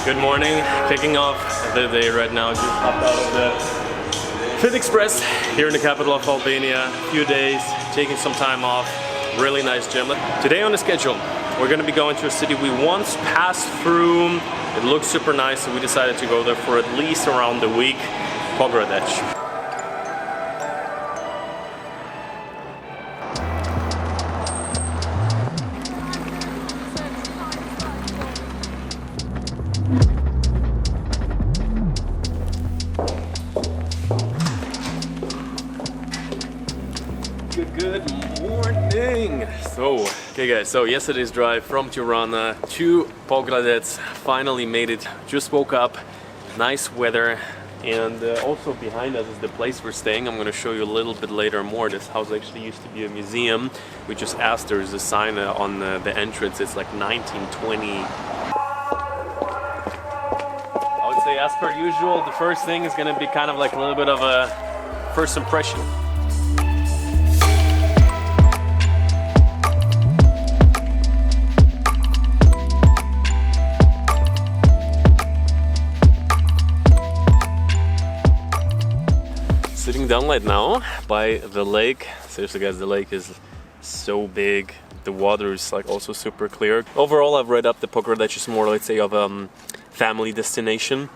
Good morning, kicking off the day right now. Just hopped out of the Fit Express here in the capital of Albania. A few days, taking some time off. Really nice gym. Today on the schedule, we're going to be going to a city we once passed through. It looks super nice, so we decided to go there for at least around the week. Pogradec. Good morning! Okay guys, so yesterday's drive from Tirana to Pogradec finally made it. Just woke up, nice weather, and also behind us is the place we're staying. I'm going to show you a little bit later more. This house actually used to be a museum. We just asked, there's a sign on the entrance, it's like 1920. I would say, as per usual, the first thing is going to be kind of like a little bit of a first impression. Sitting down right now by the lake. Seriously guys, the lake is so big. The water is like also super clear. Overall, I've read up the Pogradec is more, let's say, of a family destination.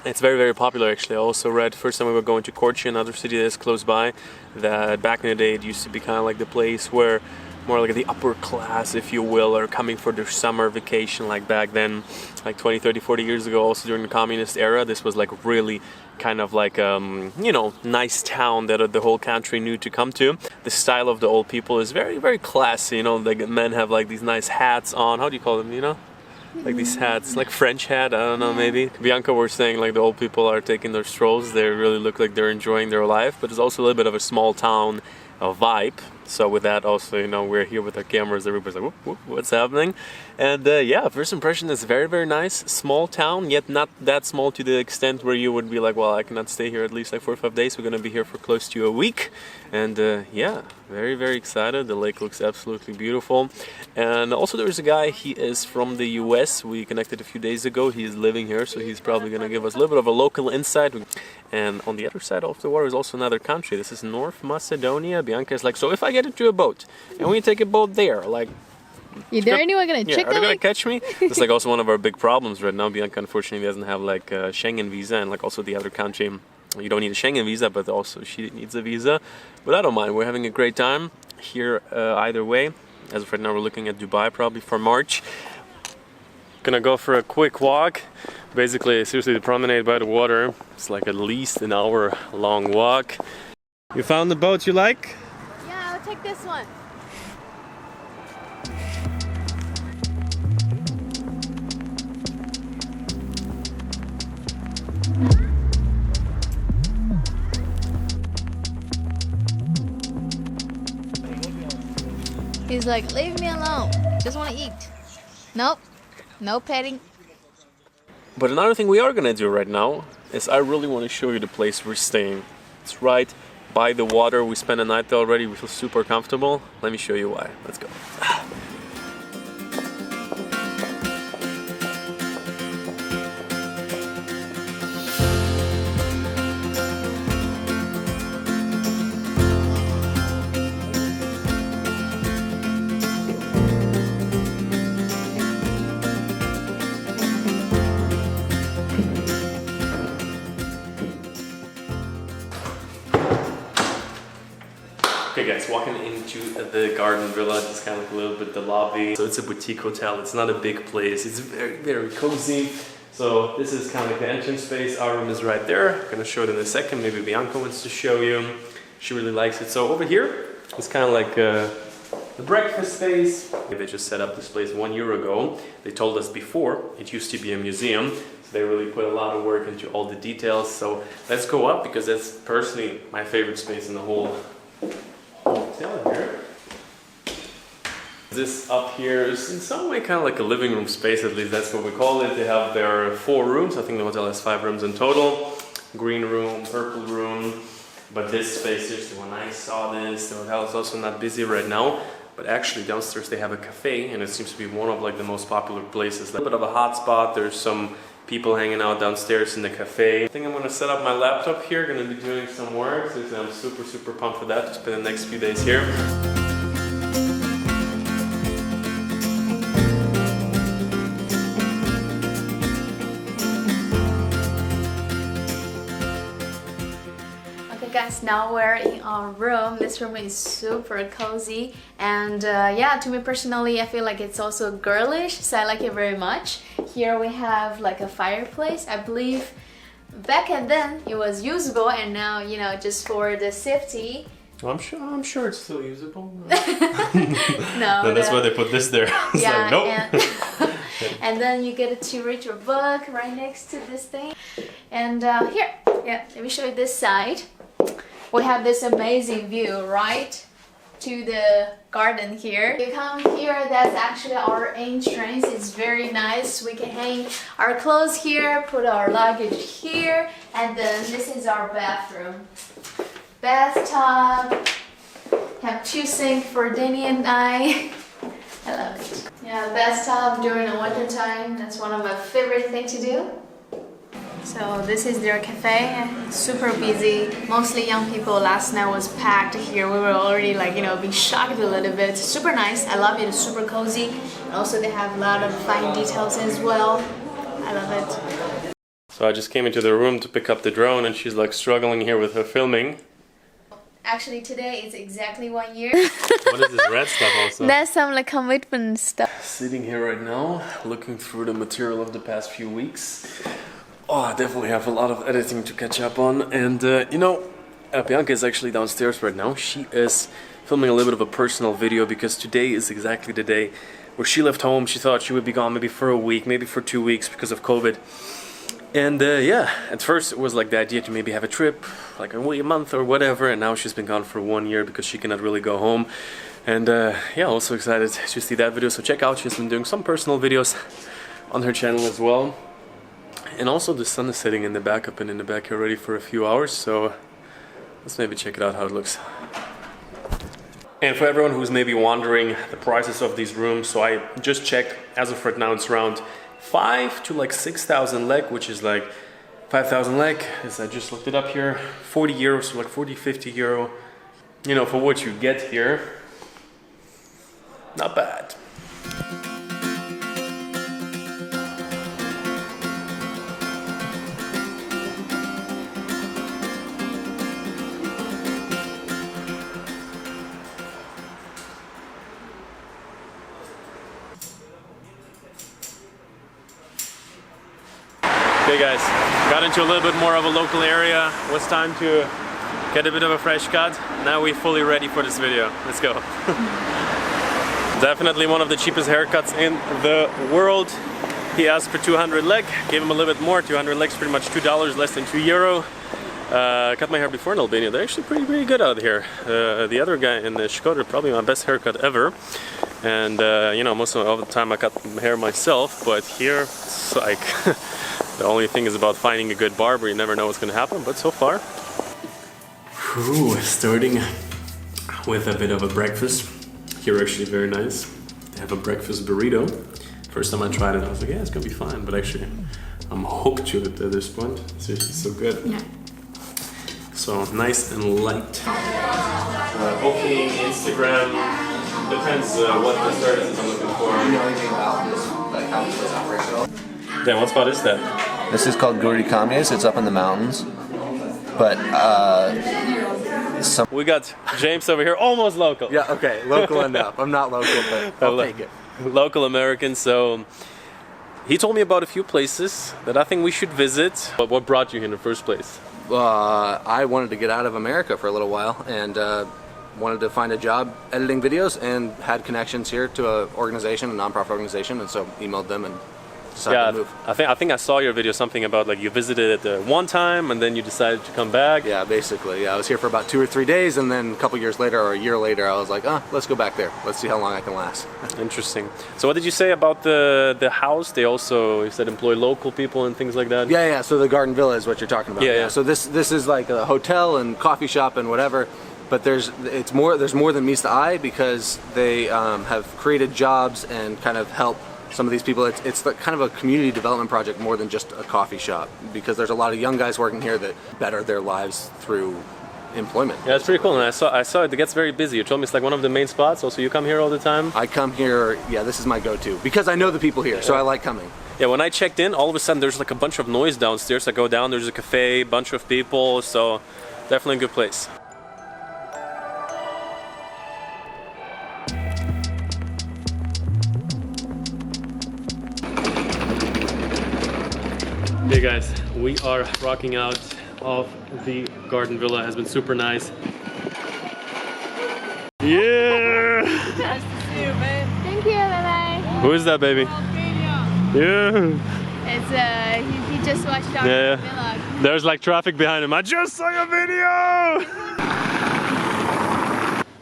It's very, very popular actually. I also read, first time we were going to Korçë, another city that's close by, that back in the day it used to be kind of like the place where more like the upper class, if you will, are coming for their summer vacation, like back then, like 20, 30, 40 years ago, also during the communist era. This was like really kind of like, you know, nice town that the whole country knew to come to. The style of the old people is very, very classy, you know, like men have like these nice hats on. How do you call them, you know? Like these hats, like French hat, I don't know, maybe. Bianca was saying like the old people are taking their strolls. They really look like they're enjoying their life, but it's also a little bit of a small town vibe. So with that also, you know, we're here with our cameras, everybody's like, whoop, whoop, what's happening? And yeah, first impression is very, very nice. Small town, yet not that small to the extent where you would be like, well, I cannot stay here at least like 4 or 5 days. We're gonna be here for close to a week. And yeah, very, very excited. The lake looks absolutely beautiful. And also there's a guy, he is from the US. We connected a few days ago. He is living here, so he's probably gonna give us a little bit of a local insight. And on the other side of the water is also another country. This is North Macedonia. Bianca is like, so if I get into a boat and we take a boat there, like, is there anyone gonna check are they gonna catch me? It's like also one of our big problems right now. Bianca unfortunately doesn't have like a Schengen visa, and like also the other country, you don't need a Schengen visa, but also she needs a visa. But I don't mind. We're having a great time here either way. As of right now, we're looking at Dubai probably for March. Gonna go for a quick walk. Basically, seriously, the promenade by the water. It's like at least an hour long walk. You found the boat you like? Yeah, I'll take this one. He's like, leave me alone. Just want to eat. Nope. No petting. But another thing we are gonna do right now is I really want to show you the place we're staying. It's right by the water. We spent a night there already. We feel super comfortable. Let me show you why. Let's go. Okay guys, walking into the garden villa, it's kind of like a little bit the lobby. So it's a boutique hotel, it's not a big place, it's very, very cozy. So this is kind of like the entrance space, our room is right there. I'm gonna show it in a second, maybe Bianca wants to show you. She really likes it. So over here, it's kind of like the breakfast space. They just set up this place 1 year ago. They told us before, it used to be a museum. So they really put a lot of work into all the details. So let's go up, because that's personally my favorite space in the whole hotel here. This up here is in some way kind of like a living room space, at least that's what we call it. They have their 4 rooms. I think the hotel has 5 rooms in total. Green room, purple room. But this space, seriously, when I saw this, the hotel is also not busy right now. But actually downstairs they have a cafe, and it seems to be one of like the most popular places. Like a bit of a hot spot. There's some people hanging out downstairs in the cafe. I think I'm gonna set up my laptop here, gonna be doing some work. So I'm super pumped for that to spend the next few days here. Guys, now we're in our room. This room is super cozy, and yeah, to me personally I feel like it's also girlish, so I like it very much. Here we have like a fireplace. I believe back then it was usable, and now, you know, just for the safety. I'm sure it's still usable. No, that's why they put this there. It's yeah, like, nope. And then you get to read your book right next to this thing. And here, yeah, let me show you this side. We have this amazing view right to the garden here. You come here, that's actually our entrance. It's very nice. We can hang our clothes here, put our luggage here, and then this is our bathroom. Bathtub. Have 2 sinks for Danny and I. I love it. Yeah, bathtub during the winter time. That's one of my favorite things to do. So this is their cafe. It's super busy. Mostly young people. Last night was packed here. We were already like, you know, being shocked a little bit. Super nice. I love it. It's super cozy. And also they have a lot of fine details as well. I love it. So I just came into the room to pick up the drone, and she's like struggling here with her filming. Actually today is exactly 1 year. What is this red stuff also? That's some like commitment stuff. Sitting here right now, looking through the material of the past few weeks. Oh, I definitely have a lot of editing to catch up on. And you know, Bianca is actually downstairs right now. She is filming a little bit of a personal video, because today is exactly the day where she left home. She thought she would be gone maybe for a week, maybe for 2 weeks because of COVID. And yeah, at first it was like the idea to maybe have a trip, like a month or whatever, and now she's been gone for 1 year because she cannot really go home. And yeah, also excited to see that video, so check out, she's been doing some personal videos on her channel as well. And also the sun is setting in the back, up and in the back here already for a few hours, so let's maybe check it out how it looks. And for everyone who's maybe wondering the prices of these rooms, so I just checked, as of right now it's around 5 to like 6,000 lek, which is like 5,000 lek, as I just looked it up here, 40 euros, so like 40-50 euro, you know, for what you get here. Not bad. Okay guys, got into a little bit more of a local area. It was time to get a bit of a fresh cut. Now we're fully ready for this video. Let's go. Definitely one of the cheapest haircuts in the world. He asked for 200 lek, gave him a little bit more. 200 lek is pretty much $2, less than 2 euro. Cut my hair before in Albania. They're actually pretty good out here. The other guy in the Skoda, probably my best haircut ever. And you know, most of the time I cut my hair myself, but here it's like the only thing is about finding a good barber. You never know what's going to happen, but so far. Ooh, starting with a bit of a breakfast. Here actually very nice. They have a breakfast burrito. First time I tried it, I was like, yeah, it's going to be fine. But actually, I'm hooked to it at this point. It's just so good. Yeah. So nice and light. Booking, Instagram, depends what the services I'm looking for. Do you know anything about this, like how this is operational? Damn, what spot is that? This is called Burrito. It's up in the mountains, but we got James over here, almost local. Yeah, okay, local enough. I'm not local, but I'll take it. Local American. So he told me about a few places that I think we should visit. But what brought you here in the first place? I wanted to get out of America for a little while and wanted to find a job editing videos, and had connections here to a organization, a nonprofit organization, and so emailed them and decided to move. I think I saw your video, something about like you visited it one time and then you decided to come back. Yeah, basically. Yeah, I was here for about 2 or 3 days, and then a couple years later or a year later, I was like, let's go back there. Let's see how long I can last. Interesting. So what did you say about the house? They also, you said, employ local people and things like that? Yeah. So the Garden Villa is what you're talking about. Yeah. So this is like a hotel and coffee shop and whatever. but there's more than meets the eye, because they have created jobs and kind of help some of these people. It's kind of a community development project more than just a coffee shop, because there's a lot of young guys working here that better their lives through employment. Yeah, it's pretty cool. And I saw it gets very busy. You told me it's like one of the main spots. Also, you come here all the time. I come here, yeah, this is my go-to, because I know the people here, so I like coming. Yeah, when I checked in, all of a sudden there's like a bunch of noise downstairs. I go down, there's a cafe, bunch of people, so definitely a good place. Hey guys, we are rocking out of the garden villa. It has been super nice. Yeah! Nice to see you, man. Thank you, bye-bye. Who is that, baby? Yeah. It's he just watched our vlog. There's like traffic behind him. I just saw your video!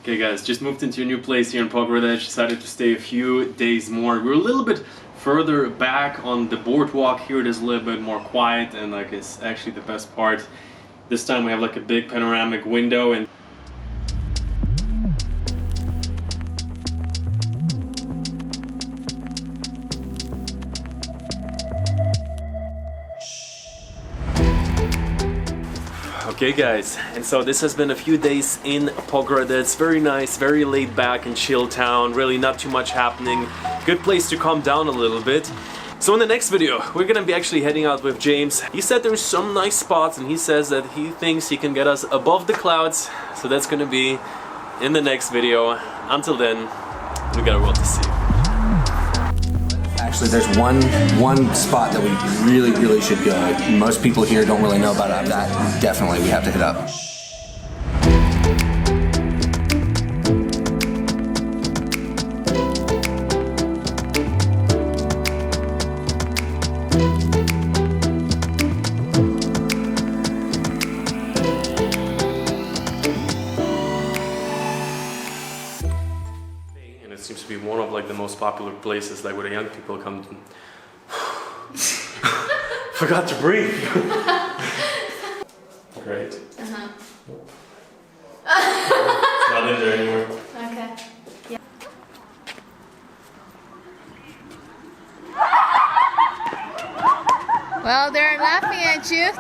Okay guys, just moved into a new place here in Pogradec. Decided to stay a few days more. We're a little bit further back on the boardwalk here. It is a little bit more quiet, and like it's actually the best part. This time we have like a big panoramic window, and okay guys, and so this has been a few days in Pogradec. It's very nice, very laid back and chill town, really not too much happening. Good place to calm down a little bit. So in the next video, we're gonna be actually heading out with James. He said there's some nice spots, and he says that he thinks he can get us above the clouds. So that's gonna be in the next video. Until then, we got a world to see. Actually, there's one spot that we really should go. Most people here don't really know about it. That definitely we have to hit up. And it seems to be one of like the most popular places, like where the young people come to. Forgot to breathe. Great. It's not in there anymore. Okay. Yeah. Well, they're laughing at you.